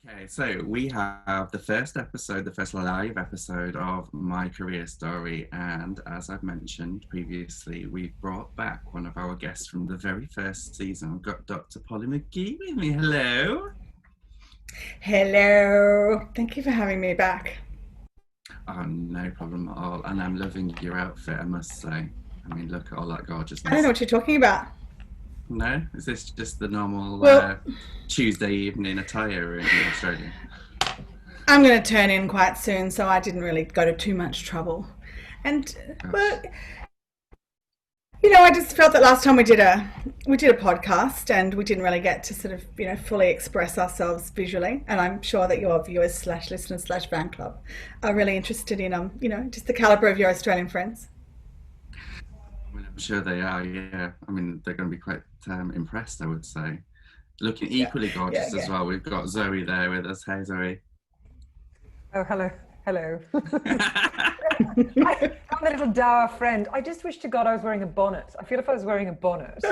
Okay, so we have the first episode, the first live episode of My Career Story. And as I've mentioned previously, we've brought back one of our guests from the very first season. We've got Dr. Polly McGee with me. Hello. Hello. Thank you for having me back. Oh, no problem at all. And I'm loving your outfit, I must say. I mean, look at all that I don't know gorgeousness. what you're talking about. No? Is this just the normal Well, Tuesday evening attire in Australia? I'm going to turn in quite soon, so I didn't really go to too much trouble. And Gosh. well, I just felt that last time we did a podcast, and we didn't really get to sort of fully express ourselves visually. And I'm sure that your viewers slash listeners slash fan club are really interested in just the caliber of your Australian friends. I mean, I'm sure they are, yeah. I mean, they're going to be quite impressed, I would say. Looking Yeah, equally yeah, gorgeous as yeah. well. We've got Zoe there with us. Hey, Zoe. Oh, hello, hello. I'm the little dour friend. I just wish to God I was wearing a bonnet. I feel if I was wearing a bonnet,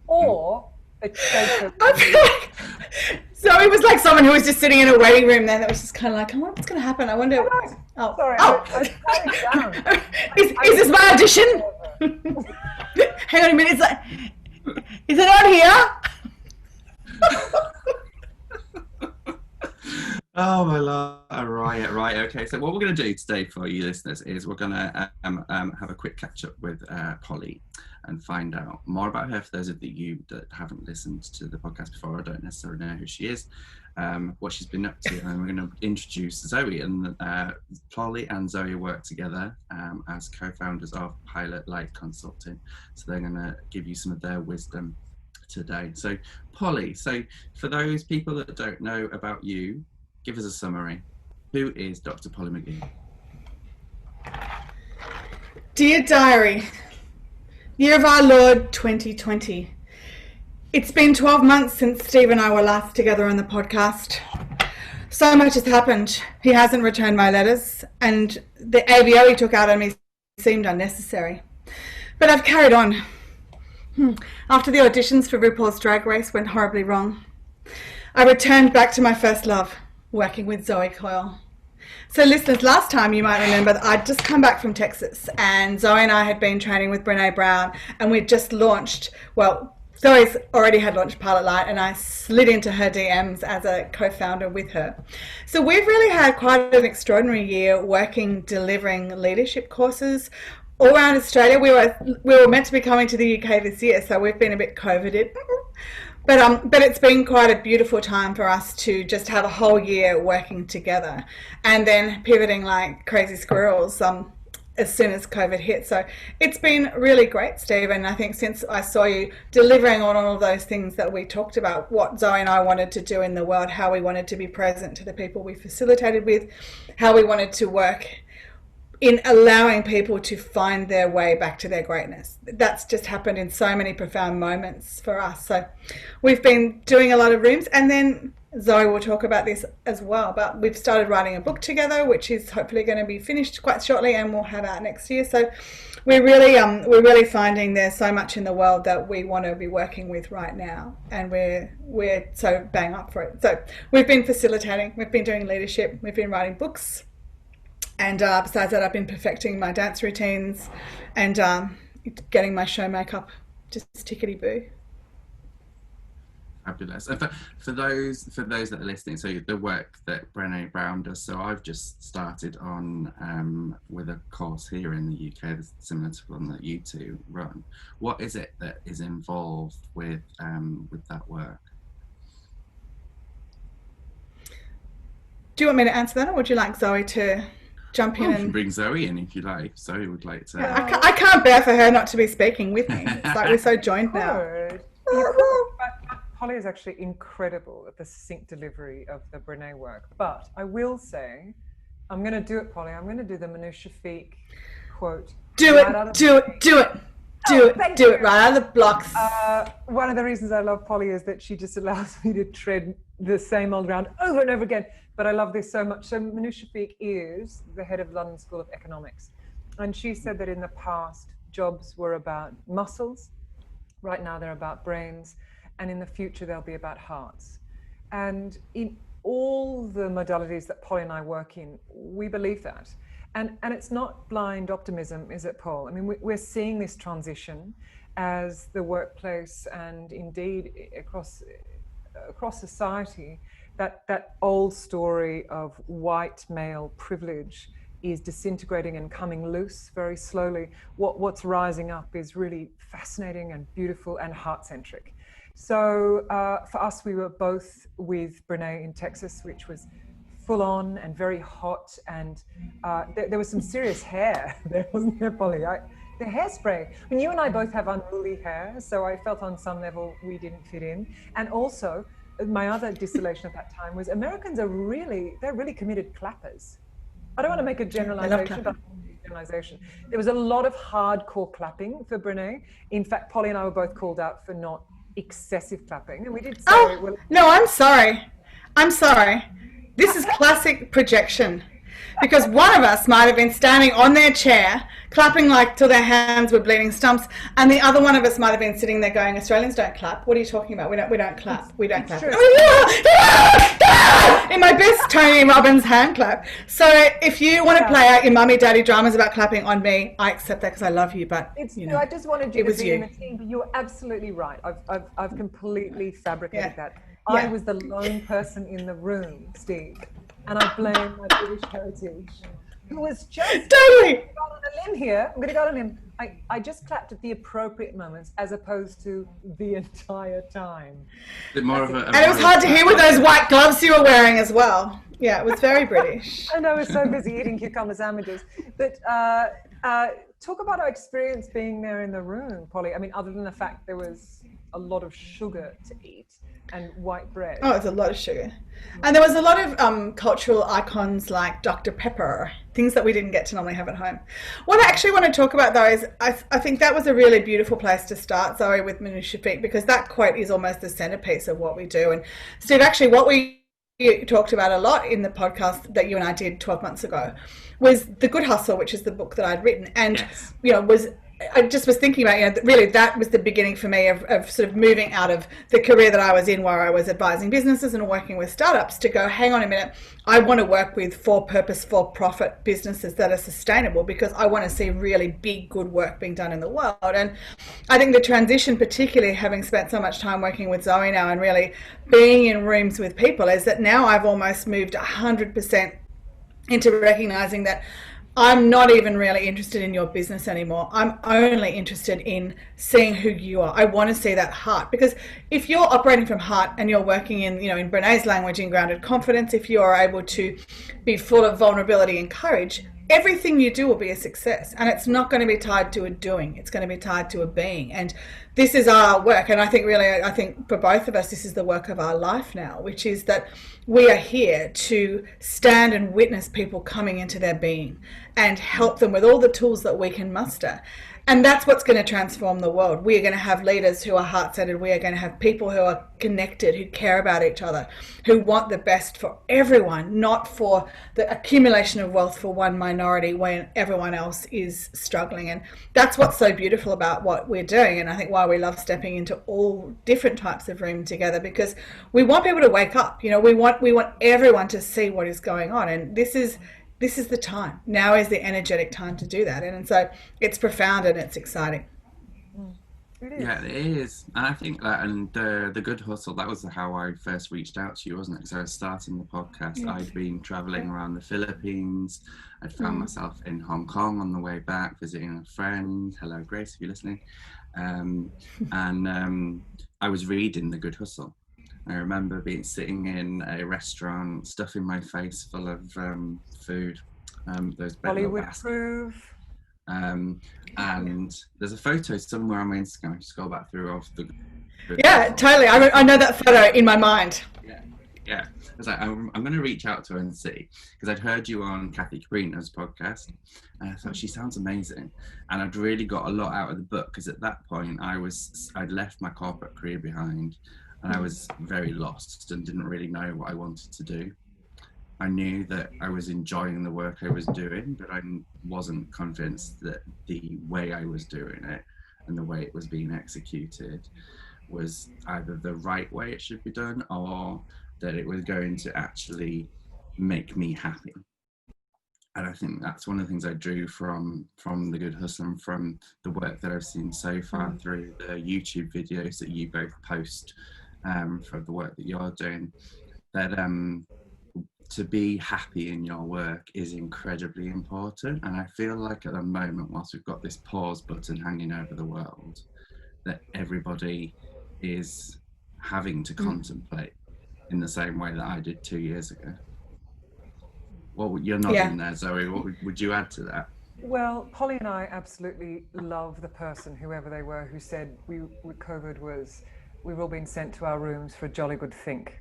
or a choker. I feel so it was like someone who was just sitting in a waiting room then that was just kind of like, oh, what's going to happen? I wonder. Oh, Sorry, oh. I was slowing down. Is this my audition? Hang on a minute. Is it on here? Oh my lord! Right. Okay. So what we're going to do today for you listeners is we're going to have a quick catch up with Polly and find out more about her. For those of you that haven't listened to the podcast before, I don't necessarily know who she is, what she's been up to, and we're going to introduce Zoe. And Polly and Zoe work together as co-founders of Pilot Life Consulting. So they're going to give you some of their wisdom today. So Polly, so for those people that don't know about you, give us a summary. Who is Dr. Polly McGee? Dear Diary, Year of our Lord 2020. It's been 12 months since Steve and I were last together on the podcast. So much has happened. He hasn't returned my letters, and the ABO he took out on me seemed unnecessary. But I've carried on. After the auditions for RuPaul's Drag Race went horribly wrong, I returned back to my first love, working with Zoe Coyle. So listeners, last time you might remember that I'd just come back from Texas, and Zoe and I had been training with Brene Brown, and we'd just launched, well, Zoe's already had launched Pilot Light, and I slid into her DMs as a co-founder with her. So we've really had quite an extraordinary year working, delivering leadership courses all around Australia. We were meant to be coming to the UK this year, so we've been a bit COVIDed. But it's been quite a beautiful time for us to just have a whole year working together, and then pivoting like crazy squirrels as soon as COVID hit. So it's been really great, Steve. And I think since I saw you delivering on all of those things that we talked about, what Zoe and I wanted to do in the world, how we wanted to be present to the people we facilitated with, how we wanted to work in allowing people to find their way back to their greatness. That's just happened in so many profound moments for us. So we've been doing a lot of rooms, and then Zoe will talk about this as well, but we've started writing a book together, which is hopefully going to be finished quite shortly and we'll have out next year. So we're really finding there's so much in the world that we want to be working with right now, and we're so bang up for it. So we've been facilitating, we've been doing leadership, we've been writing books, and besides that, I've been perfecting my dance routines and getting my show makeup just tickety-boo. Fabulous. And for those that are listening, so the work that Brené Brown does, so I've just started on with a course here in the UK that's similar to one that you two run. What is it that is involved with that work? Do you want me to answer that, or would you like Zoe to jump in? You can bring Zoe in if you like. Zoe would like to. Yeah, I can't bear for her not to be speaking with me. It's like we're so joined now. Polly is actually incredible at the succinct delivery of the Brene work. But I will say, I'm going to do it, Polly. I'm going to do the Manu Shafiq quote. Do it right out of the blocks. One of the reasons I love Polly is that she just allows me to tread the same old ground over and over again. But I love this so much. So Manu Shafiq is the head of London School of Economics. And she said that in the past, jobs were about muscles. Right now, they're about brains. And in the future, they'll be about hearts. And all the modalities that Polly and I work in, we believe that. And it's not blind optimism, is it, Paul? I mean, we're seeing this transition as the workplace and indeed across society, that old story of white male privilege is disintegrating and coming loose very slowly. What's rising up is really fascinating and beautiful and heart-centric. So for us, we were both with Brene in Texas, which was full on and very hot, and there was some serious hair there, wasn't there, Polly? The hairspray. I mean, you and I both have unruly hair, so I felt on some level we didn't fit in. And also, my other distillation at that time was Americans they're really committed clappers. I don't want to make a generalization, but generalization. There was a lot of hardcore clapping for Brene. In fact, Polly and I were both called out for not excessive clapping, and we did say, oh, no, I'm sorry. This is classic projection, because one of us might have been standing on their chair, clapping like till their hands were bleeding stumps, and the other one of us might have been sitting there going, Australians don't clap. What are you talking about? We don't clap. We don't clap. In my best Tony Robbins hand clap. So if you want to play out your mummy daddy dramas about clapping on me, I accept that because I love you. But you know, I just wanted you to be in the team. But you're absolutely right. I've completely fabricated that. Yeah. I was the lone person in the room, Steve, and I blame my British heritage, who was just totally on a limb here. I'm going to go on a limb. I just clapped at the appropriate moments as opposed to the entire time. And it was hard to hear with those white gloves you were wearing as well. Yeah, it was very British. And I was so busy eating cucumber sandwiches. But talk about our experience being there in the room, Polly. I mean, other than the fact there was a lot of sugar to eat and white bread. Oh, it's a lot of sugar. And there was a lot of cultural icons like Dr. Pepper, things that we didn't get to normally have at home. What I actually want to talk about, though, is I think that was a really beautiful place to start, Zoe, with Manusha, because that quote is almost the centerpiece of what we do. And Steve, actually, what we talked about a lot in the podcast that you and I did 12 months ago was The Good Hustle, which is the book that I'd written. And, yes. I just was thinking about, really that was the beginning for me of sort of moving out of the career that I was in, where I was advising businesses and working with startups, to go, hang on a minute, I want to work with for-purpose, for-profit businesses that are sustainable, because I want to see really big, good work being done in the world. And I think the transition, particularly having spent so much time working with Zoe now and really being in rooms with people, is that now I've almost moved 100% into recognizing that I'm not even really interested in your business anymore. I'm only interested in seeing who you are. I want to see that heart, because if you're operating from heart and you're working in, in Brene's language, in grounded confidence, if you are able to be full of vulnerability and courage, everything you do will be a success. And it's not going to be tied to a doing. It's going to be tied to a being. And this is our work. And I think for both of us, this is the work of our life now, which is that we are here to stand and witness people coming into their being and help them with all the tools that we can muster. And that's what's going to transform the world. We are going to have leaders who are heart-centered. We are going to have people who are connected, who care about each other, who want the best for everyone, not for the accumulation of wealth for one minority when everyone else is struggling. And that's what's so beautiful about what we're doing. And I think why we love stepping into all different types of room together, because we want people to wake up. We want everyone to see what is going on. And this is the time. Now is the energetic time to do that. And so it's profound and it's exciting. It is. Yeah, it is. And I think that, and the Good Hustle, that was how I first reached out to you, wasn't it? Because I was starting the podcast. Yes. I'd been traveling around the Philippines. I'd found myself in Hong Kong on the way back, visiting a friend. Hello, Grace, if you're listening. And I was reading The Good Hustle. I remember sitting in a restaurant, stuffing my face full of food. Those Hollywood proof. And there's a photo somewhere on my Instagram. I just scroll back through of the. Yeah, totally. I know that photo in my mind. Yeah. I was like, I'm going to reach out to her and see, because I'd heard you on Kathy Cabrina's podcast, and I thought she sounds amazing, and I'd really got a lot out of the book, because at that point I'd left my corporate career behind. And I was very lost and didn't really know what I wanted to do. I knew that I was enjoying the work I was doing, but I wasn't convinced that the way I was doing it and the way it was being executed was either the right way it should be done, or that it was going to actually make me happy. And I think that's one of the things I drew from The Good Hustle and from the work that I've seen so far through the YouTube videos that you both post, for the work that you're doing, that to be happy in your work is incredibly important. And I feel like at the moment, whilst we've got this pause button hanging over the world, that everybody is having to contemplate in the same way that I did 2 years ago. Well, you're nodding there, Zoe. What would you add to that? Well, Polly and I absolutely love the person, whoever they were, who said COVID was, we've all been sent to our rooms for a jolly good think.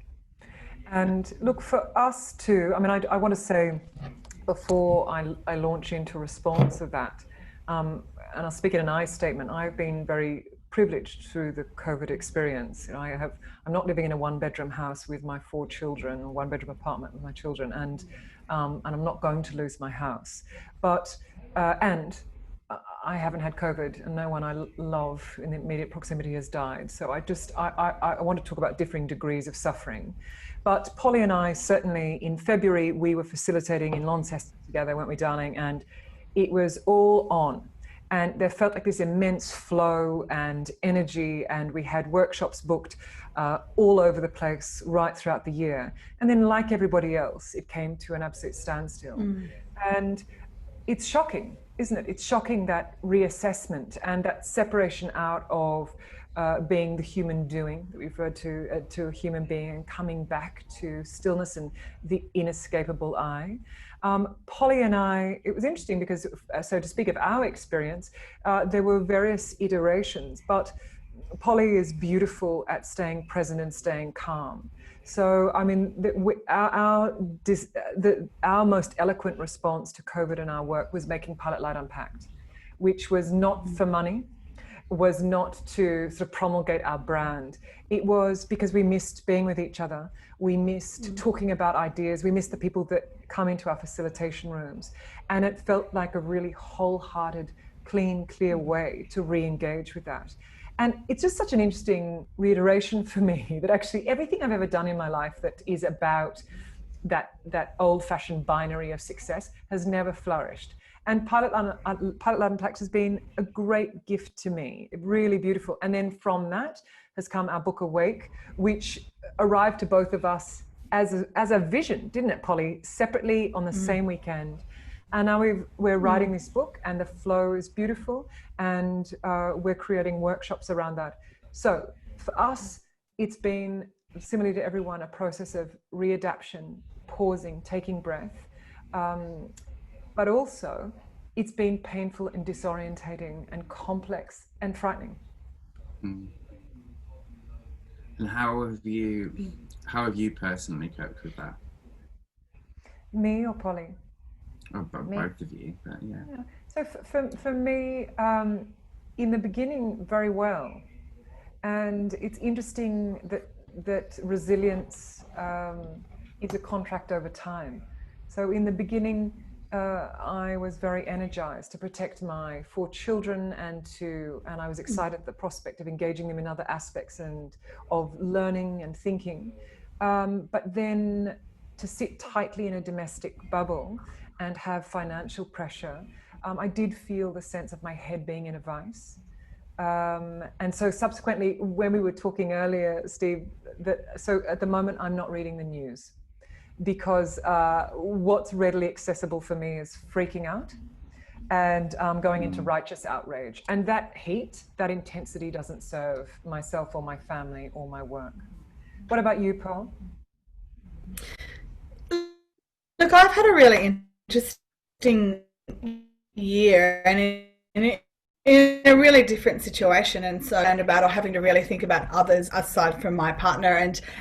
And look, for us too, I mean, I want to say, before I launch into response of that, and I'll speak in an I statement, I've been very privileged through the COVID experience. You know, I'm not living in a one-bedroom house with my 4 children, or one-bedroom apartment with my children, and I'm not going to lose my house. But and I haven't had COVID, and no one I love in the immediate proximity has died. So I want to talk about differing degrees of suffering. But Polly and I, certainly in February, we were facilitating in Launceston together, weren't we, darling? And it was all on. And there felt like this immense flow and energy, and we had workshops booked all over the place right throughout the year. And then, like everybody else, it came to an absolute standstill. And it's shocking, isn't it? It's shocking, that reassessment and that separation out of being the human doing that we refer to a human being, and coming back to stillness and the inescapable I. Polly and I, it was interesting because, so to speak of our experience, there were various iterations, but Polly is beautiful at staying present and staying calm. So, I mean, our most eloquent response to COVID and our work was making Pilot Light Unpacked, which was not for money, was not to sort of promulgate our brand. It was because we missed being with each other. We missed talking about ideas. We missed the people that come into our facilitation rooms. And it felt like a really wholehearted, clean, clear way to re-engage with that. And it's just such an interesting reiteration for me that actually everything I've ever done in my life that is about that old-fashioned binary of success has never flourished. And Pilot Light Unpacked has been a great gift to me, really beautiful. And then from that has come our book Awake, which arrived to both of us as a vision, didn't it, Polly? Separately on the same weekend. And now we're writing this book, and the flow is beautiful, and we're creating workshops around that. So for us, it's been, similarly to everyone, a process of readaptation, pausing, taking breath. But also, it's been painful and disorientating and complex and frightening. And how have you personally coped with that? Me or Polly? Oh, both of you, but yeah. So for me, in the beginning, very well. And it's interesting that resilience is a contract over time. So in the beginning, I was very energized to protect my 4 children, and I was excited at the prospect of engaging them in other aspects and of learning and thinking. But then to sit tightly in a domestic bubble and have financial pressure, I did feel the sense of my head being in a vice. And so subsequently, when we were talking earlier, Steve, so at the moment I'm not reading the news, because what's readily accessible for me is freaking out and going into righteous outrage. And that heat, that intensity doesn't serve myself or my family or my work. What about you, Paul? Look, I've had a really interesting year, and in a really different situation, and so about having to really think about others aside from my partner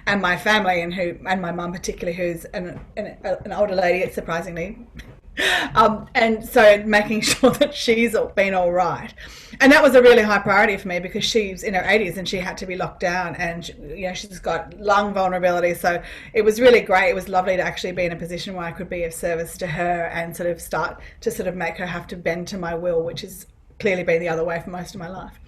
and my family, and my mum particularly, who's an older lady, surprisingly, and so making sure that she's been all right. And that was a really high priority for me, because she's in her 80s and she had to be locked down, and she's got lung vulnerability. So it was really great. It was lovely to actually be in a position where I could be of service to her and sort of start to make her have to bend to my will, which is clearly been the other way for most of my life.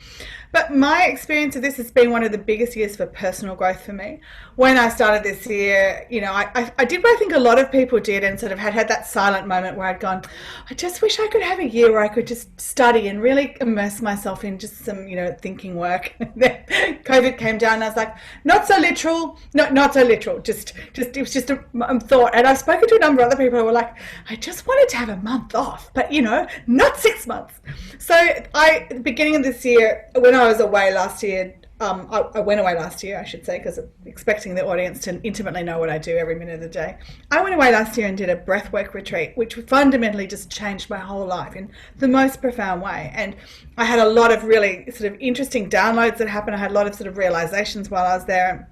But my experience of this has been one of the biggest years for personal growth for me. When I started this year, you know, I did what I think a lot of people did, and sort of had that silent moment where I'd gone, I just wish I could have a year where I could just study and really immerse myself in just some, you know, thinking work. COVID came down and I was like, not so literal, not so literal, just it was just a thought. And I've spoken to a number of other people who were like, I just wanted to have a month off, but, you know, not 6 months. So at the beginning of this year, when I was away last year, I went away last year, I should say, because I'm expecting the audience to intimately know what I do every minute of the day. I went away last year and did a breathwork retreat, which fundamentally just changed my whole life in the most profound way. And I had a lot of really sort of interesting downloads that happened. I had a lot of sort of realizations while I was there.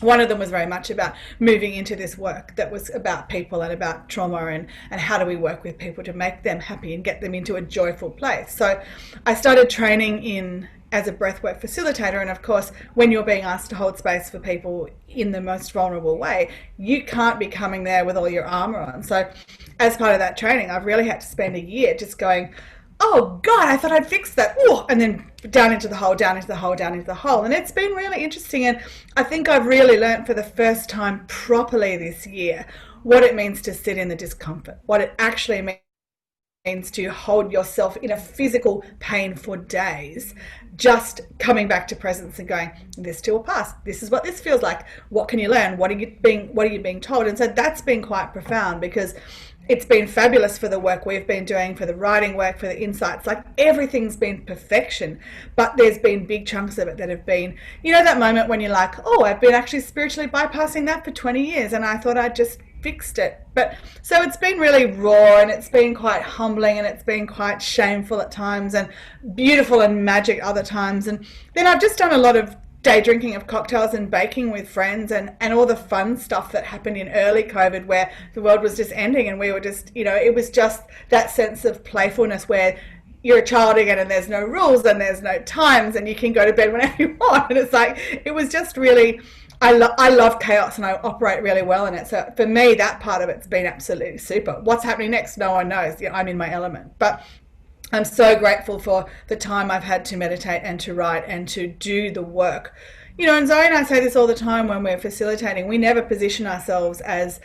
One of them was very much about moving into this work that was about people and about trauma and how do we work with people to make them happy and get them into a joyful place. So I started training as a breathwork facilitator, and of course when you're being asked to hold space for people in the most vulnerable way, you can't be coming there with all your armor on. So as part of that training, I've really had to spend a year just going, oh God, I thought I'd fixed that. Ooh, and then down into the hole, down into the hole, down into the hole. And it's been really interesting. And I think I've really learned for the first time properly this year what it means to sit in the discomfort, what it actually means to hold yourself in a physical pain for days, just coming back to presence and going, this too will pass. This is what this feels like. What can you learn? What are you being told? And so that's been quite profound, because it's been fabulous for the work we've been doing, for the writing work, for the insights. Like, everything's been perfection, but there's been big chunks of it that have been, you know, that moment when you're like, oh, I've been actually spiritually bypassing that for 20 years and I thought I'd just fixed it. But so it's been really raw, and it's been quite humbling, and it's been quite shameful at times, and beautiful and magic other times. And then I've just done a lot of day drinking of cocktails and baking with friends, and all the fun stuff that happened in early COVID, where the world was just ending and we were just, you know, it was just that sense of playfulness where you're a child again and there's no rules and there's no times and you can go to bed whenever you want. And it's like, it was just really, I love chaos and I operate really well in it. So for me, that part of it's been absolutely super. What's happening next? No one knows. Yeah, I'm in my element. But I'm so grateful for the time I've had to meditate and to write and to do the work. You know, and Zoe and I say this all the time when we're facilitating. We never position ourselves as,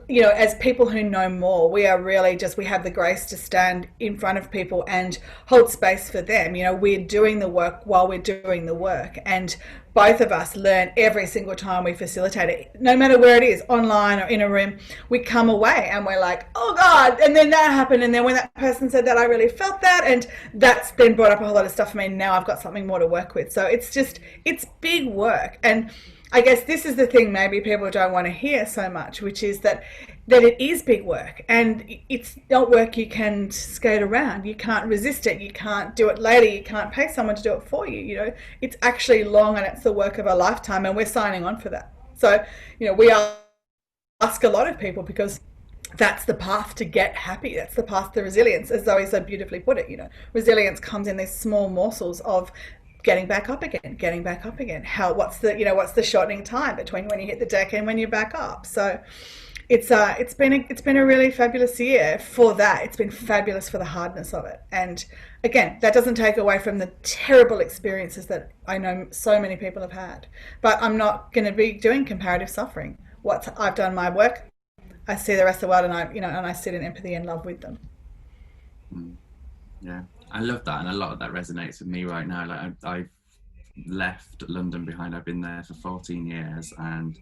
you know, as people who know more. We are really just, we have the grace to stand in front of people and hold space for them. You know, we're doing the work while we're doing the work. And both of us learn every single time we facilitate it, no matter where it is, online or in a room. We come away and we're like, oh God, and then that happened, and then when that person said that, I really felt that, and that's then brought up a whole lot of stuff for me. Now I've got something more to work with. So it's just, it's big work. And I guess this is the thing maybe people don't want to hear so much, which is that it is big work, and it's not work you can skate around. You can't resist it. You can't do it later. You can't pay someone to do it for you. You know, it's actually long, and it's the work of a lifetime, and we're signing on for that. So, you know, we ask a lot of people because that's the path to get happy. That's the path to resilience, as Zoe so beautifully put it. You know, resilience comes in these small morsels of getting back up again. What's the shortening time between when you hit the deck and when you're back up? So it's been a really fabulous year for that. It's been fabulous for the hardness of it. And again, that doesn't take away from the terrible experiences that I know so many people have had. But I'm not going to be doing comparative suffering. I've done my work, I see the rest of the world, and I sit in empathy and love with them. Yeah, I love that, and a lot of that resonates with me right now. Like I've left London behind. I've been there for 14 years and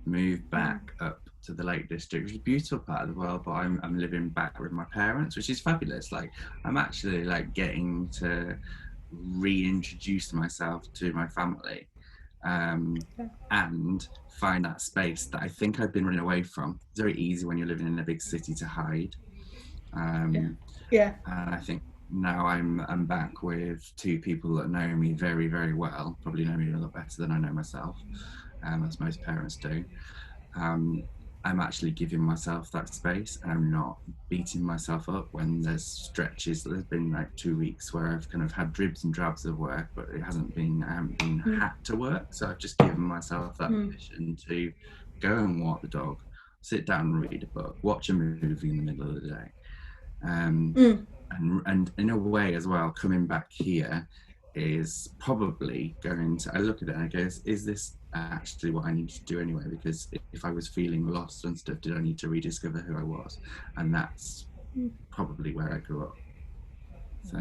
moved back up to the Lake District, which is a beautiful part of the world, but I'm living back with my parents, which is fabulous. Like, I'm actually like getting to reintroduce myself to my family, and find that space that I think I've been running away from. It's very easy when you're living in a big city to hide. And I think now I'm back with two people that know me very, very well, probably know me a lot better than I know myself, as most parents do. I'm actually giving myself that space, and I'm not beating myself up when there's stretches. There's been like 2 weeks where I've kind of had dribs and drabs of work, but I haven't been had to work. So I've just given myself that permission to go and walk the dog, sit down and read a book, watch a movie in the middle of the day. And in a way as well, coming back here is probably going to, I look at it and I go, is this actually what I need to do anyway? Because if I was feeling lost and stuff, did I need to rediscover who I was? And that's probably where I grew up. So.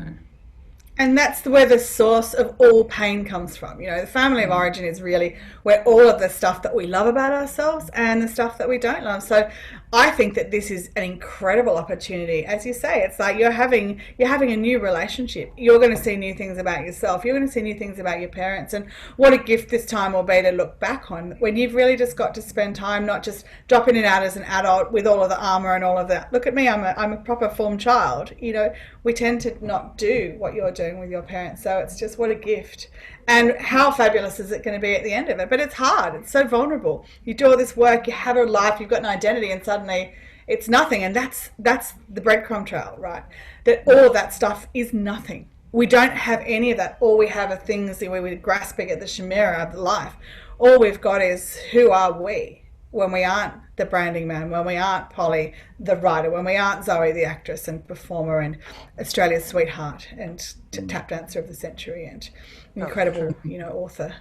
And that's where the source of all pain comes from. You know, the family of origin is really where all of the stuff that we love about ourselves and the stuff that we don't love. So I think that this is an incredible opportunity. As you say, it's like you're having a new relationship. You're going to see new things about yourself. You're going to see new things about your parents. And what a gift this time will be to look back on when you've really just got to spend time, not just dropping it out as an adult with all of the armor and all of that. Look at me, I'm a proper formed child. You know, we tend to not do what you're doing with your parents. So it's just what a gift. And how fabulous is it going to be at the end of it? But it's hard. It's so vulnerable. You do all this work, you have a life, you've got an identity, and suddenly it's nothing. And that's the breadcrumb trail, right? That all of that stuff is nothing. We don't have any of that. All we have are things that we're grasping at the chimera of life. All we've got is who are we when we aren't the branding man, when we aren't Polly, the writer, when we aren't Zoe, the actress and performer and Australia's sweetheart and tap dancer of the century and incredible, you know, author.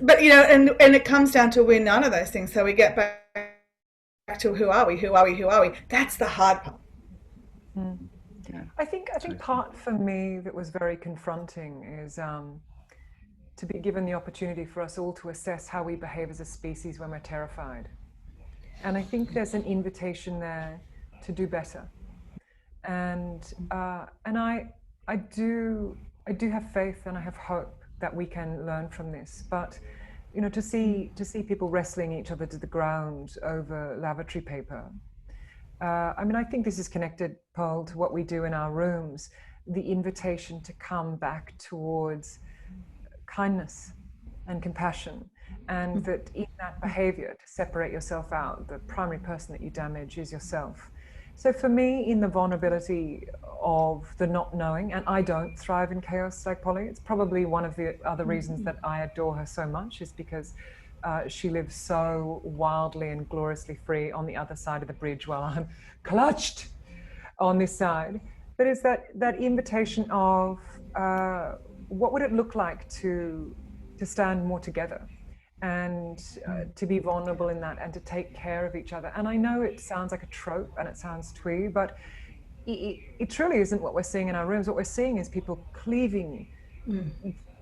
But, you know, and it comes down to we're none of those things. So we get back to who are we? That's the hard part. I think part for me that was very confronting is to be given the opportunity for us all to assess how we behave as a species when we're terrified. And I think there's an invitation there to do better. And I do have faith and I have hope that we can learn from this. But you know, to see people wrestling each other to the ground over lavatory paper. I mean, I think this is connected, Paul, to what we do in our rooms, the invitation to come back towards kindness and compassion, and that in that behavior to separate yourself out, the primary person that you damage is yourself. So for me, in the vulnerability of the not knowing, and I don't thrive in chaos like Polly, it's probably one of the other reasons that I adore her so much, is because she lives so wildly and gloriously free on the other side of the bridge while I'm clutched on this side. But it's that invitation of what would it look like to stand more together and to be vulnerable in that and to take care of each other. And I know it sounds like a trope and it sounds twee, but it truly isn't what we're seeing in our rooms. What we're seeing is people cleaving,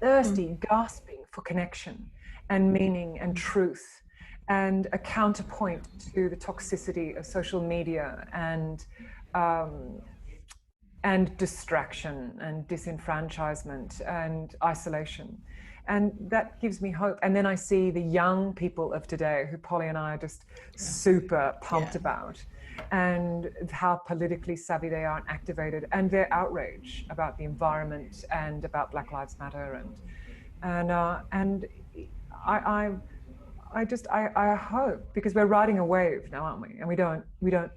thirsty, gasping for connection and meaning and truth, and a counterpoint to the toxicity of social media and distraction and disenfranchisement and isolation. And that gives me hope. And then I see the young people of today who Polly and I are just super pumped about, and how politically savvy they are and activated, and their outrage about the environment and about Black Lives Matter. And I hope, because we're riding a wave now, aren't we? And we don't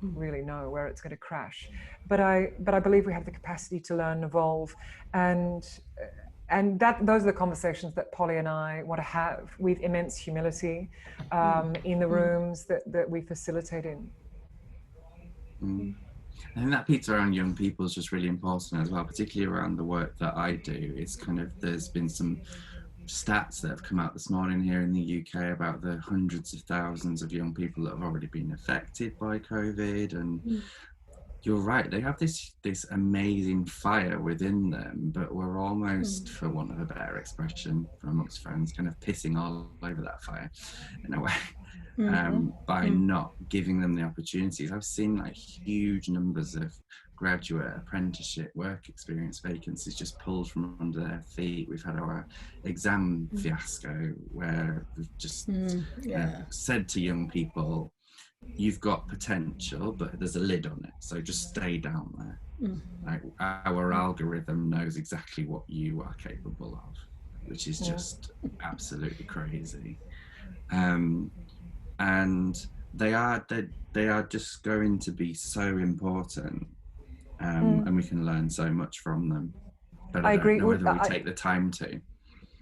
really know where it's going to crash. But I believe we have the capacity to learn, evolve, and those are the conversations that Polly and I want to have with immense humility in the rooms that we facilitate in. I think that piece around young people is just really important as well, particularly around the work that I do. It's kind of, there's been some stats that have come out this morning here in the UK about the hundreds of thousands of young people that have already been affected by COVID, and you're right, they have this amazing fire within them, but we're almost, for want of a better expression from amongst friends, kind of pissing all over that fire in a way, by not giving them the opportunities. I've seen like huge numbers of graduate, apprenticeship, work experience vacancies just pulled from under their feet. We've had our exam fiasco where we've just said to young people, you've got potential, but there's a lid on it, so just stay down there. Like, our algorithm knows exactly what you are capable of, which is just absolutely crazy. And they are just going to be so important, and we can learn so much from them. But I agree. Don't know whether we take the time to.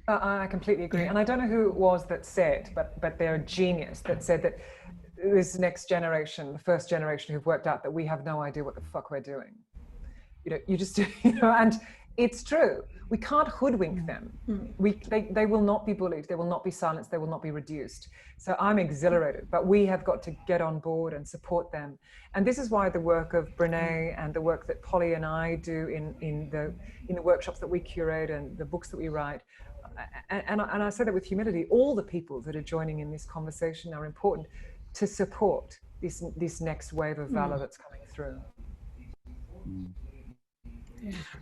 I completely agree, and I don't know who it was that said, but they're a genius that said that this next generation, the first generation who've worked out that we have no idea what the fuck we're doing. You just, and it's true. We can't hoodwink them. They will not be bullied. They will not be silenced. They will not be reduced. So I'm exhilarated, but we have got to get on board and support them. And this is why the work of Brene and the work that Polly and I do in the workshops that we curate and the books that we write, and I say that with humility, all the people that are joining in this conversation are important to support this next wave of valor that's coming through.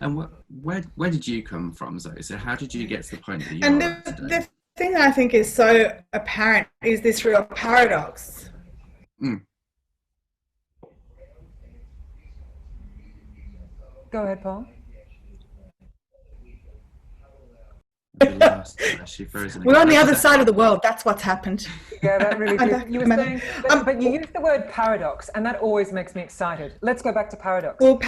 And where did you come from, Zoe? So how did you get to the point that you And are at today? the thing that I think is so apparent is this real paradox. Go ahead, Paul. She froze We're on the other side of the world. That's what's happened. Yeah, that really did. You were saying, but you used the word paradox, and that always makes me excited. Let's go back to paradox. Well,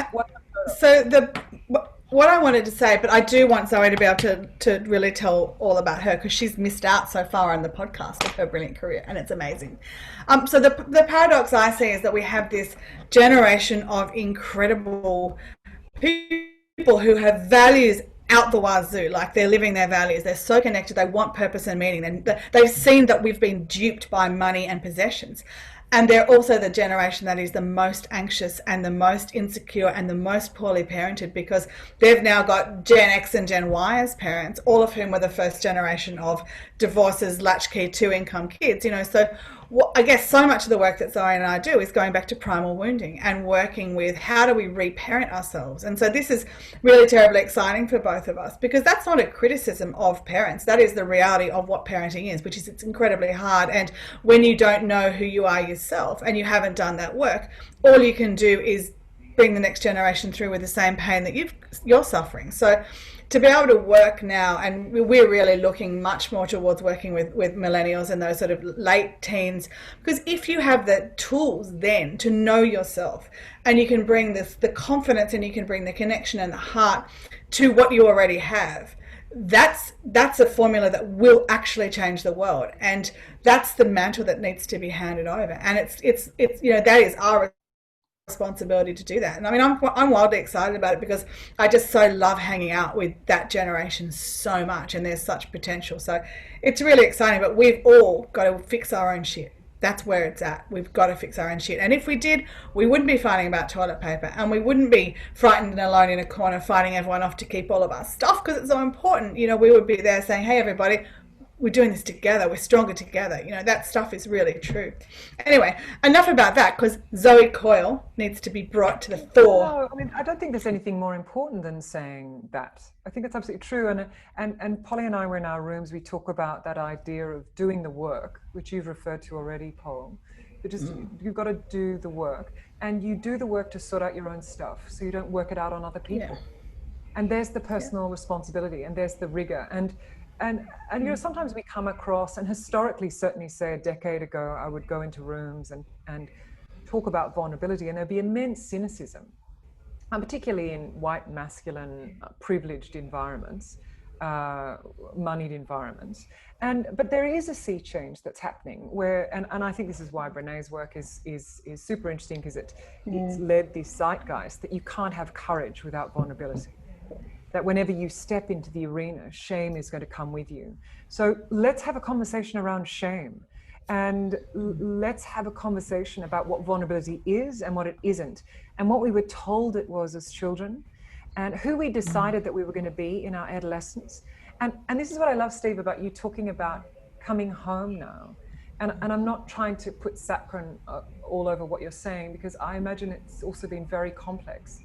what I wanted to say, but I do want Zoe to be able to really tell all about her, because she's missed out so far on the podcast of her brilliant career, and it's amazing. So the paradox I see is that we have this generation of incredible people who have values out the wazoo, like they're living their values. They're so connected. They want purpose and meaning. And they've seen that we've been duped by money and possessions. And they're also the generation that is the most anxious and the most insecure and the most poorly parented, because they've now got Gen X and Gen Y as parents, all of whom were the first generation of divorces, latchkey, two-income kids. So I guess so much of the work that Zoe and I do is going back to primal wounding and working with how do we reparent ourselves. And so this is really terribly exciting for both of us, because that's not a criticism of parents. That is the reality of what parenting is, which is it's incredibly hard. And when you don't know who you are yourself and you haven't done that work, all you can do is bring the next generation through with the same pain that you're suffering. So to be able to work now, and we're really looking much more towards working with millennials and those sort of late teens, because if you have the tools then to know yourself, and you can bring the confidence and you can bring the connection and the heart to what you already have, that's a formula that will actually change the world. And that's the mantle that needs to be handed over. And it's that is our responsibility to do that. And I mean, I'm wildly excited about it, because I just so love hanging out with that generation so much, and there's such potential. So it's really exciting, but we've all got to fix our own shit. That's where it's at. We've got to fix our own shit. And if we did, we wouldn't be fighting about toilet paper, and we wouldn't be frightened and alone in a corner fighting everyone off to keep all of our stuff, because it's so important. We would be there saying, hey everybody, we're doing this together, we're stronger together. That stuff is really true. Anyway, enough about that, because Zoe Coyle needs to be brought to the fore. No, I mean, I don't think there's anything more important than saying that. I think that's absolutely true. And Polly and I were in our rooms, we talk about that idea of doing the work, which you've referred to already, Paul. You've got to do the work, and you do the work to sort out your own stuff, so you don't work it out on other people. Yeah. And there's the personal responsibility, and there's the rigor. And sometimes we come across, and historically, certainly say a decade ago, I would go into rooms and talk about vulnerability, and there'd be immense cynicism, particularly in white, masculine, privileged environments, moneyed environments. But there is a sea change that's happening where, and I think this is why Brene's work is super interesting, because it's led this zeitgeist that you can't have courage without vulnerability. That whenever you step into the arena, shame is going to come with you. So let's have a conversation around shame, and let's have a conversation about what vulnerability is and what it isn't, and what we were told it was as children, and who we decided that we were going to be in our adolescence. And this is what I love, Steve, about you talking about coming home now. And I'm not trying to put saccharine all over what you're saying, because I imagine it's also been very complex.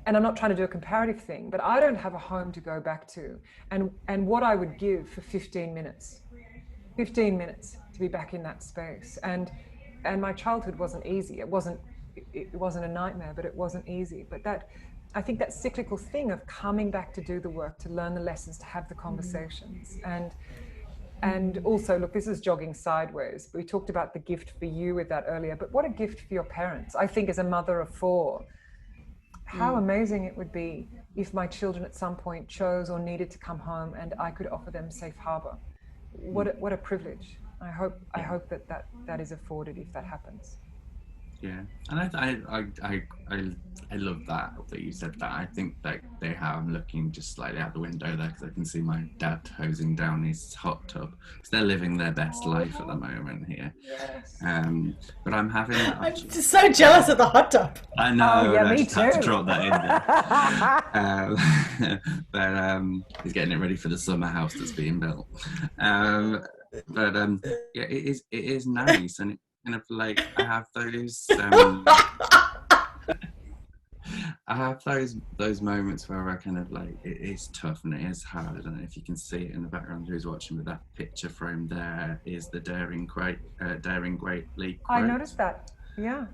And I'm not trying to do a comparative thing, but I don't have a home to go back to. And what I would give for 15 minutes to be back in that space. And my childhood wasn't easy. It wasn't a nightmare, but it wasn't easy. But I think that cyclical thing of coming back to do the work, to learn the lessons, to have the conversations. And also, look, this is jogging sideways. We talked about the gift for you with that earlier, but what a gift for your parents. I think as a mother of 4, how amazing it would be if my children at some point chose or needed to come home and I could offer them safe harbor. What a privilege. I hope that is afforded if that happens. Yeah, and I love that you said that. I think that I'm looking just slightly out the window there because I can see my dad hosing down his hot tub because they're living their best life at the moment here. Yes. But I'm having that. I'm just so jealous of the hot tub. I know. Oh, yeah, and I me just had to too. drop that in there. He's getting it ready for the summer house that's being built. Yeah, it is nice, and it kind of like I have those moments where I kind of like it is tough and it is hard. I don't know if you can see it in the background who's watching, but that picture frame there is the Daring Greatly quote. I noticed that. Yeah.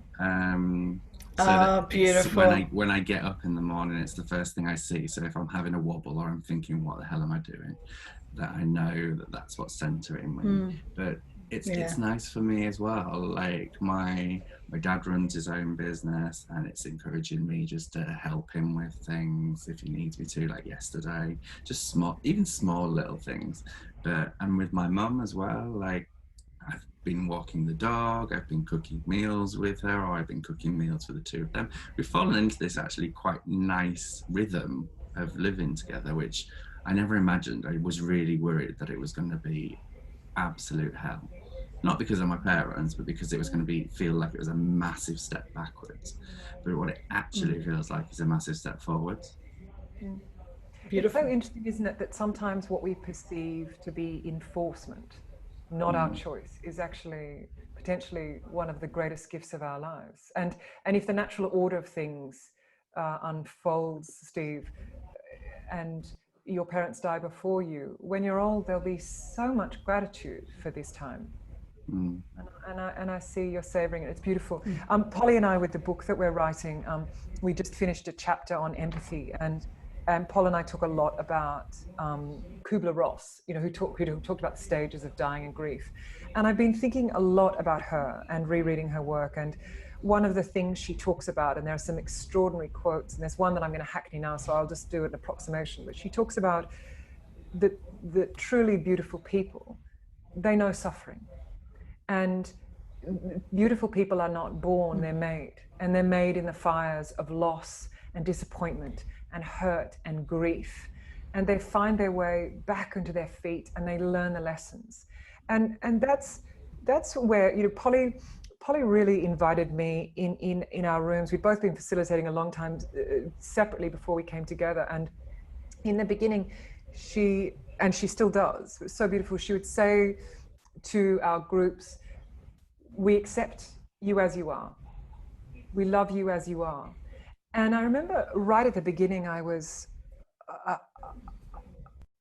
So beautiful. When I get up in the morning, it's the first thing I see. So if I'm having a wobble or I'm thinking, what the hell am I doing? That I know that's what's centering me. But it's nice for me as well. Like my dad runs his own business, and it's encouraging me just to help him with things if he needs me to. Like yesterday, just small little things. And with my mum as well. Like I've been walking the dog, I've been cooking meals with her, or I've been cooking meals for the two of them. We've fallen into this actually quite nice rhythm of living together, which I never imagined. I was really worried that it was going to be absolute hell. Not because of my parents, but because it was going to feel like it was a massive step backwards. But what it actually feels like is a massive step forwards. Beautiful. It's so interesting, isn't it, that sometimes what we perceive to be enforcement, not our choice, is actually potentially one of the greatest gifts of our lives. And if the natural order of things unfolds, Steve, and your parents die before you, when you're old, there'll be so much gratitude for this time. And I see you're savoring it. It's beautiful. Polly and I, with the book that we're writing, we just finished a chapter on empathy, and Paul and I talk a lot about Kubler-Ross, who talked about the stages of dying and grief. And I've been thinking a lot about her and rereading her work. And one of the things she talks about, and there are some extraordinary quotes, and there's one that I'm going to hackney now, so I'll just do an approximation. But she talks about the truly beautiful people, they know suffering. And beautiful people are not born, they're made. And they're made in the fires of loss and disappointment and hurt and grief. And they find their way back into their feet and they learn the lessons. And that's where, Polly really invited me in our rooms. We'd both been facilitating a long time separately before we came together. And in the beginning, she still does, it was so beautiful, she would say to our groups, we accept you as you are. We love you as you are. And I remember right at the beginning, I was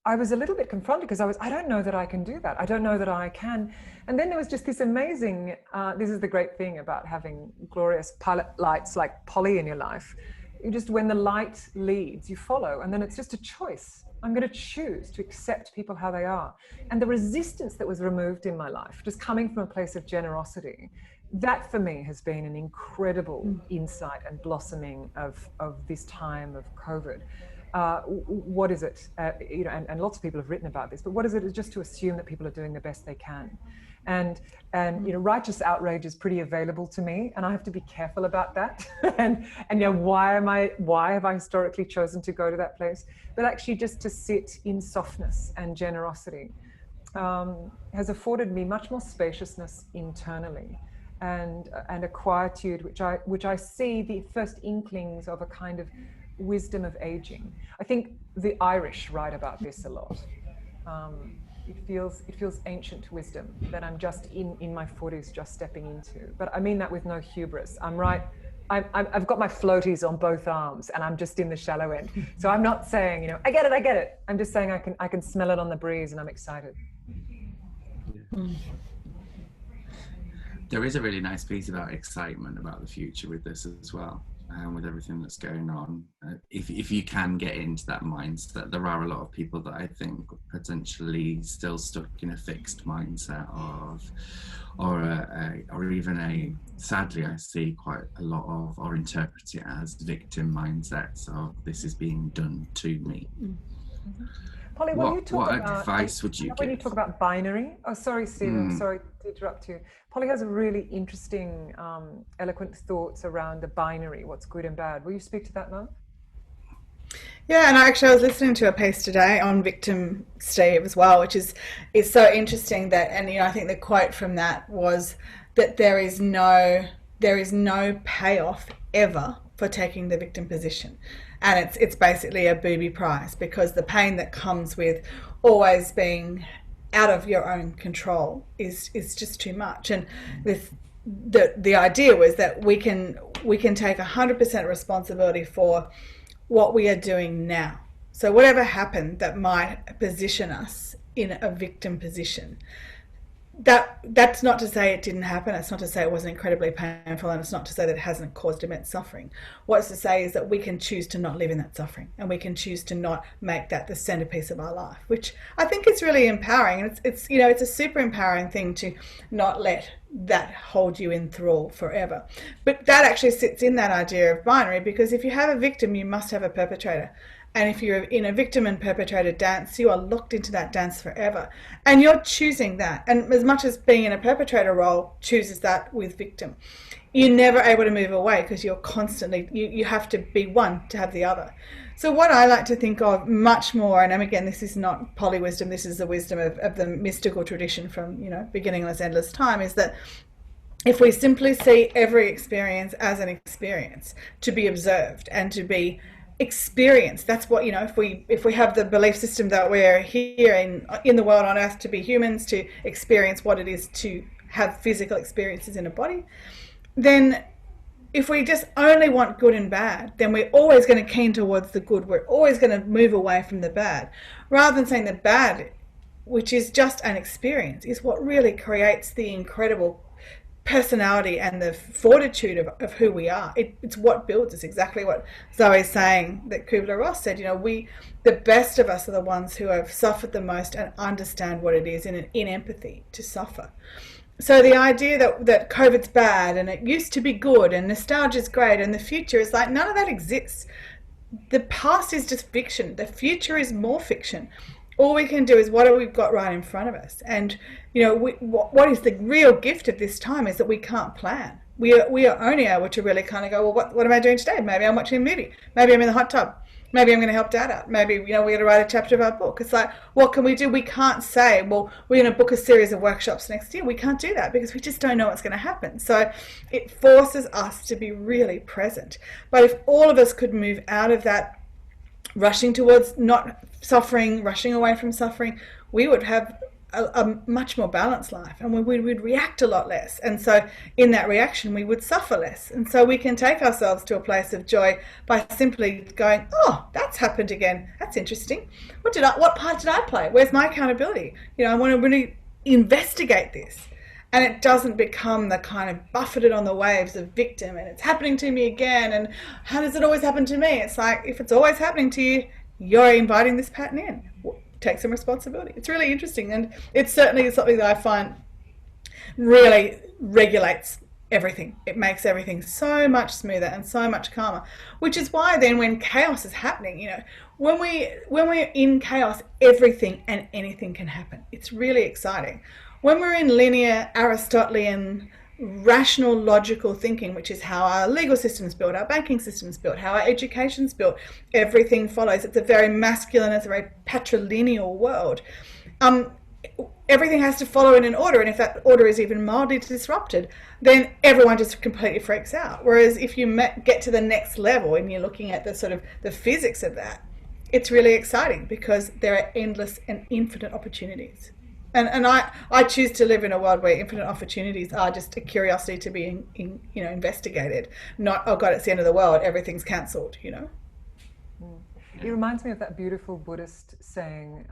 a little bit confronted because I don't know that I can do that. I don't know that I can. And then there was just this amazing, this is the great thing about having glorious pilot lights like Polly in your life. When the light leads, you follow. And then it's just a choice. I'm going to choose to accept people how they are. And the resistance that was removed in my life, just coming from a place of generosity, that for me has been an incredible insight and blossoming of this time of COVID. What is it? And lots of people have written about this, but what is it? Is just to assume that people are doing the best they can. And righteous outrage is pretty available to me, and I have to be careful about that. and why have I historically chosen to go to that place? But actually just to sit in softness and generosity has afforded me much more spaciousness internally and a quietude which I see the first inklings of a kind of wisdom of aging. I think the Irish write about this a lot. It feels ancient wisdom that I'm just in my 40s, just stepping into. But I mean that with no hubris. I've got my floaties on both arms, and I'm just in the shallow end. So I'm not saying, I get it. I'm just saying I can smell it on the breeze, and I'm excited. There is a really nice piece about excitement about the future with this as well. With everything that's going on, if you can get into that mindset, there are a lot of people that I think potentially still stuck in a fixed mindset or even sadly I see quite a lot of, or interpret it as victim mindsets of this is being done to me. Polly, when you talk what about advice would you when you give? talk about binary, oh sorry Stephen, sorry to interrupt you. Polly has a really interesting, eloquent thoughts around the binary, what's good and bad. Will you speak to that now? Yeah, and I was listening to a piece today on victim Steve as well, which is so interesting that, and I think the quote from that was that there is no payoff ever for taking the victim position, and it's basically a booby prize, because the pain that comes with always being out of your own control is just too much. And with the idea was that we can take 100% responsibility for what we are doing now. So whatever happened that might position us in a victim position, that's not to say it didn't happen. It's not to say it wasn't incredibly painful, and it's not to say that it hasn't caused immense suffering. What's to say is that we can choose to not live in that suffering, and we can choose to not make that the centerpiece of our life, which I think is really empowering. And it's a super empowering thing to not let that hold you in thrall forever. But that actually sits in that idea of binary, because if you have a victim, you must have a perpetrator. And if you're in a victim and perpetrator dance, you are locked into that dance forever. And you're choosing that. And as much as being in a perpetrator role chooses that with victim, you're never able to move away, because you're constantly, you have to be one to have the other. So what I like to think of much more, and again, this is not poly wisdom, this is the wisdom of the mystical tradition from, beginningless, endless time, is that if we simply see every experience as an experience to be observed and to be experience, that's what, if we have the belief system that we're here in the world on earth to be humans, to experience what it is to have physical experiences in a body, then if we just only want good and bad, then we're always going to keen towards the good. We're always going to move away from the bad, rather than saying the bad, which is just an experience, is what really creates the incredible personality and the fortitude of who we are. It's what builds us. Exactly what Zoe's saying, that Kubler-Ross said, the best of us are the ones who have suffered the most and understand what it is in empathy to suffer. So the idea that COVID's bad and it used to be good and nostalgia's great and the future is like, none of that exists. The past is just fiction. The future is more fiction. All we can do is what have we got right in front of us. And, what is the real gift of this time is that we can't plan. We are only able to really kind of go, well, what am I doing today? Maybe I'm watching a movie. Maybe I'm in the hot tub. Maybe I'm going to help Dad out. Maybe, we're going to write a chapter of our book. It's like, what can we do? We can't say, well, we're going to book a series of workshops next year. We can't do that because we just don't know what's going to happen. So it forces us to be really present. But if all of us could move out of that rushing towards not suffering, rushing away from suffering, we would have a much more balanced life, and we would react a lot less, and so in that reaction we would suffer less. And so we can take ourselves to a place of joy by simply going, oh, that's happened again, that's interesting, what part did I play, where's my accountability, I want to really investigate this. And it doesn't become the kind of buffeted on the waves of victim and it's happening to me again, and how does it always happen to me? It's like, if it's always happening to you, you're inviting this pattern in. Take some responsibility. It's really interesting, and it's certainly something that I find really regulates everything. It makes everything so much smoother and so much calmer, which is why then when chaos is happening, when we're in chaos, everything and anything can happen. It's really exciting. When we're in linear Aristotelian rational logical thinking, which is how our legal system's built, our banking system's built, how our education's built, everything follows. It's a very masculine, it's a very patrilineal world. Everything has to follow in an order, and if that order is even mildly disrupted, then everyone just completely freaks out. Whereas if you get to the next level and you're looking at the sort of the physics of that, it's really exciting because there are endless and infinite opportunities. And I choose to live in a world where infinite opportunities are just a curiosity to be investigated, not, oh God, it's the end of the world, everything's cancelled, It reminds me of that beautiful Buddhist saying,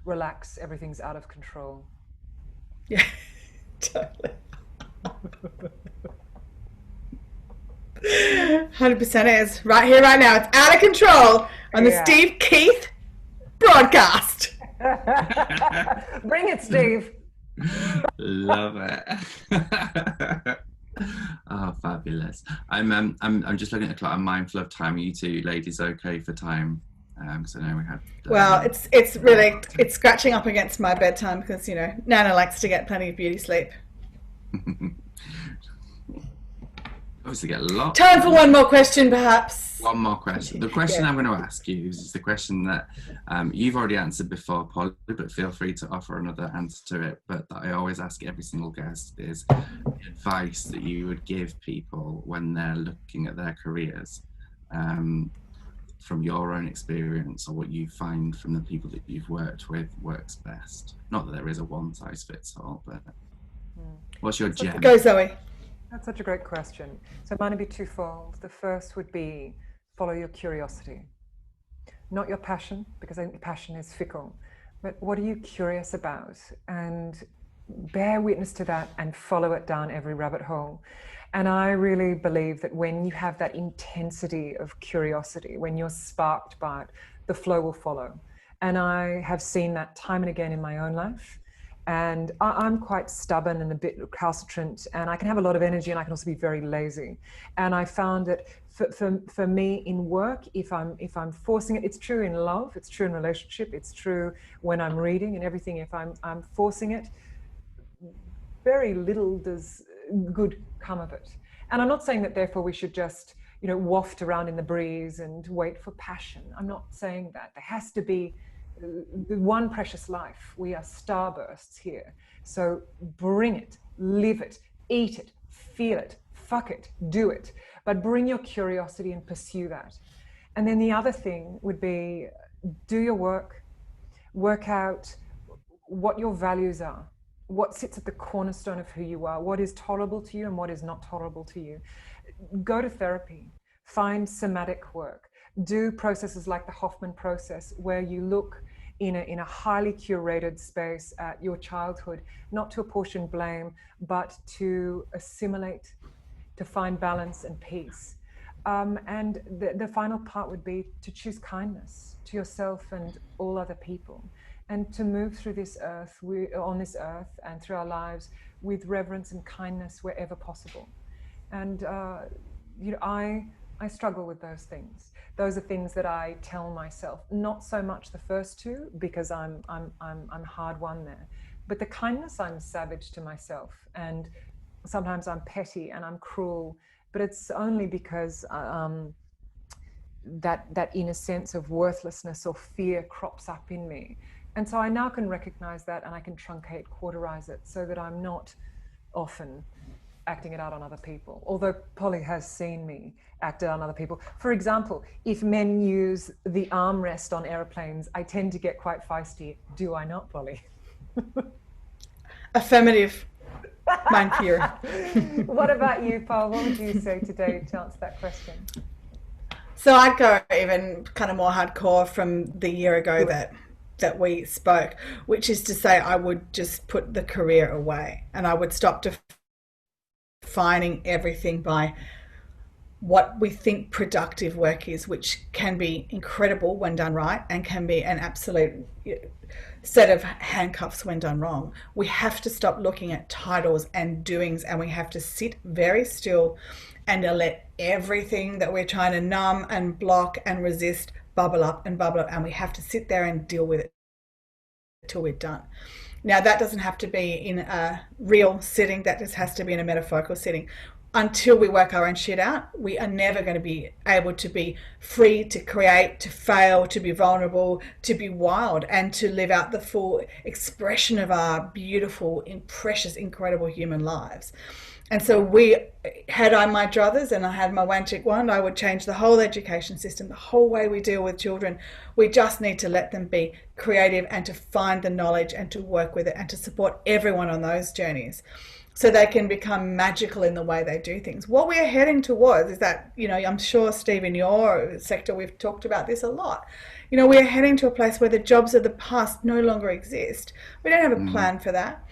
relax, everything's out of control. Yeah, totally. 100% is. Right here, right now. It's out of control on the Steve Keith broadcast. Bring it, Steve. Love it. Oh, fabulous. I'm just looking at the clock. I'm mindful of time. Are you two ladies okay for time? Because I know we had. Well, it's really scratching up against my bedtime because Nana likes to get plenty of beauty sleep. Obviously, get a lot. Time for one more question, perhaps. One more question. The question I'm going to ask you is the question that you've already answered before, Polly, but feel free to offer another answer to it. But that I always ask every single guest is the advice that you would give people when they're looking at their careers, from your own experience or what you find from the people that you've worked with works best. Not that there is a one size fits all, but what's your gem? Go, Zoe. That's such a great question. So mine would be twofold. The first would be follow your curiosity, not your passion, because I think passion is fickle, but what are you curious about? And bear witness to that and follow it down every rabbit hole. And I really believe that when you have that intensity of curiosity, when you're sparked by it, the flow will follow. And I have seen that time and again in my own life. And I'm quite stubborn and a bit recalcitrant, and I can have a lot of energy, and I can also be very lazy. And I found that for me in work, if I'm forcing it, it's true in love, it's true in relationship, it's true when I'm reading and everything. If I'm forcing it, very little does good come of it. And I'm not saying that therefore we should just waft around in the breeze and wait for passion. I'm not saying that. There has to be one precious life. We are starbursts here. So bring it, live it, eat it, feel it, fuck it, do it. But bring your curiosity and pursue that. And then the other thing would be do your work, work out what your values are, what sits at the cornerstone of who you are, what is tolerable to you and what is not tolerable to you. Go to therapy, find somatic work, do processes like the Hoffman process, where you look in a highly curated space at your childhood, not to apportion blame, but to assimilate, to find balance and peace. And the final part would be to choose kindness to yourself and all other people, and to move through this earth, on this earth and through our lives with reverence and kindness wherever possible. And I struggle with those things. Those are things that I tell myself. Not so much the first two, because I'm hard won there, but the kindness, I'm savage to myself, and sometimes I'm petty and I'm cruel. But it's only because that inner sense of worthlessness or fear crops up in me, and so I now can recognize that, and I can truncate, cauterize it, so that I'm not often acting it out on other people. Although Polly has seen me act it out on other people. For example, if men use the armrest on airplanes, I tend to get quite feisty. Do I not, Polly? Affirmative. Mind pure. What about you, Paul? What would you say today to answer that question? So I'd go even kind of more hardcore from the year ago that we spoke, which is to say I would just put the career away, and I would stop defining everything by what we think productive work is, which can be incredible when done right and can be an absolute set of handcuffs when done wrong. We have to stop looking at titles and doings, and we have to sit very still and let everything that we're trying to numb and block and resist bubble up, and we have to sit there and deal with it till we're done. Now, that doesn't have to be in a real sitting, that just has to be in a metaphorical sitting. Until we work our own shit out, we are never going to be able to be free to create, to fail, to be vulnerable, to be wild, and to live out the full expression of our beautiful, precious, incredible human lives. And so had I my druthers and I had my one chick wand, I would change the whole education system, the whole way we deal with children. We just need to let them be creative and to find the knowledge and to work with it and to support everyone on those journeys, so they can become magical in the way they do things. What we are heading towards is that, I'm sure, Steve, in your sector, we've talked about this a lot. We're heading to a place where the jobs of the past no longer exist. We don't have a plan for that.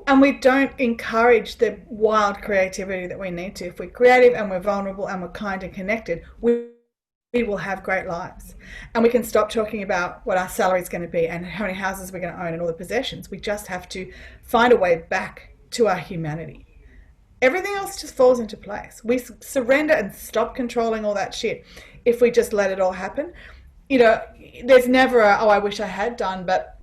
And we don't encourage the wild creativity that we need to. If we're creative and we're vulnerable and we're kind and connected, we will have great lives. And we can stop talking about what our salary is going to be and how many houses we're going to own and all the possessions. We just have to find a way back to our humanity. Everything else just falls into place. We surrender and stop controlling all that shit if we just let it all happen. you know, there's never a, oh, I wish I had done, but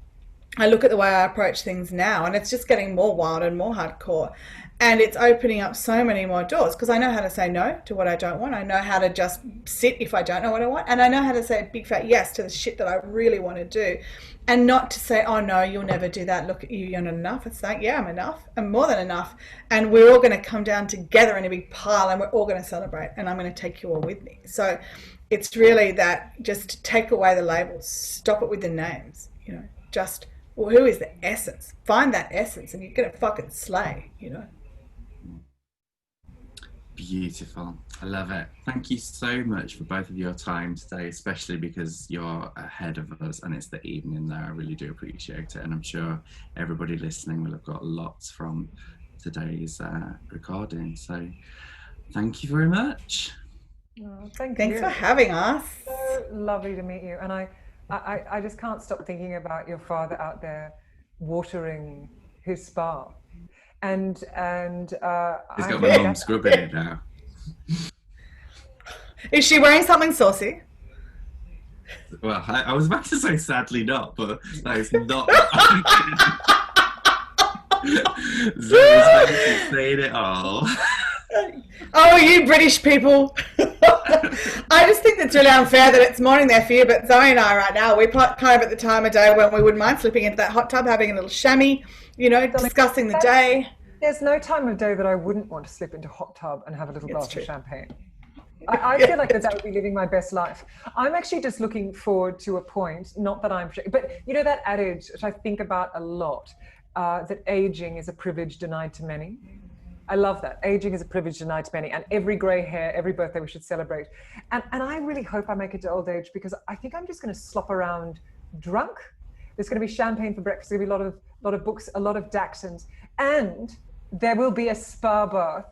I look at the way I approach things now, and it's just getting more wild and more hardcore. And it's opening up so many more doors because I know how to say no to what I don't want. I know how to just sit if I don't know what I want. And I know how to say a big fat yes to the shit that I really want to do. And not to say, oh no, you'll never do that. Look at you, you're not enough. It's like, yeah, I'm enough. I'm more than enough. And we're all going to come down together in a big pile and we're all going to celebrate. And I'm going to take you all with me. So it's really that, just take away the labels. Stop it with the names. You know, just, well, who is the essence? Find that essence and you're going to fucking slay, you know. Beautiful. I love it. Thank you so much for both of your time today, especially because you're ahead of us and it's the evening there. I really do appreciate it. And I'm sure everybody listening will have got lots from today's recording. So thank you very much. Oh, Thanks for having us. So lovely to meet you. And I just can't stop thinking about your father out there watering his spa. And he's got my mum scrubbing it now. Is she wearing something saucy? Well, I was about to say sadly not, but that is not. Zoe's saying it all. Oh, you British people. I just think it's really unfair that it's morning there for you, but Zoe and I right now, we're kind of at the time of day when we wouldn't mind slipping into that hot tub, having a little chamois, you know, discussing the day. There's no time of day that I wouldn't want to slip into a hot tub and have a little glass of champagne. I feel like that would be living my best life. I'm actually just looking forward to a point, not that I'm, but you know that adage, which I think about a lot, that aging is a privilege denied to many. I love that. Aging is a privilege denied to many, and every grey hair, every birthday we should celebrate. And I really hope I make it to old age, because I think I'm just going to slop around drunk. There's going to be champagne for breakfast. There's going to be a lot of books, a lot of Dachshunds, and there will be a spa bath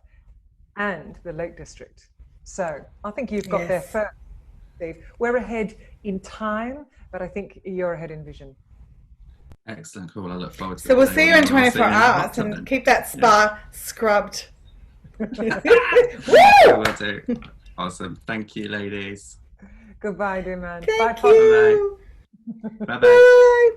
and the Lake District. So I think you've got there first, Steve. We're ahead in time, but I think you're ahead in vision. Excellent, cool. I look forward to it. So we'll see you in 24 hours and keep that spa scrubbed. Woo! Will do. Awesome. Thank you, ladies. Goodbye, dear man. Thank Bye, you. Bye-bye. Bye-bye. Bye.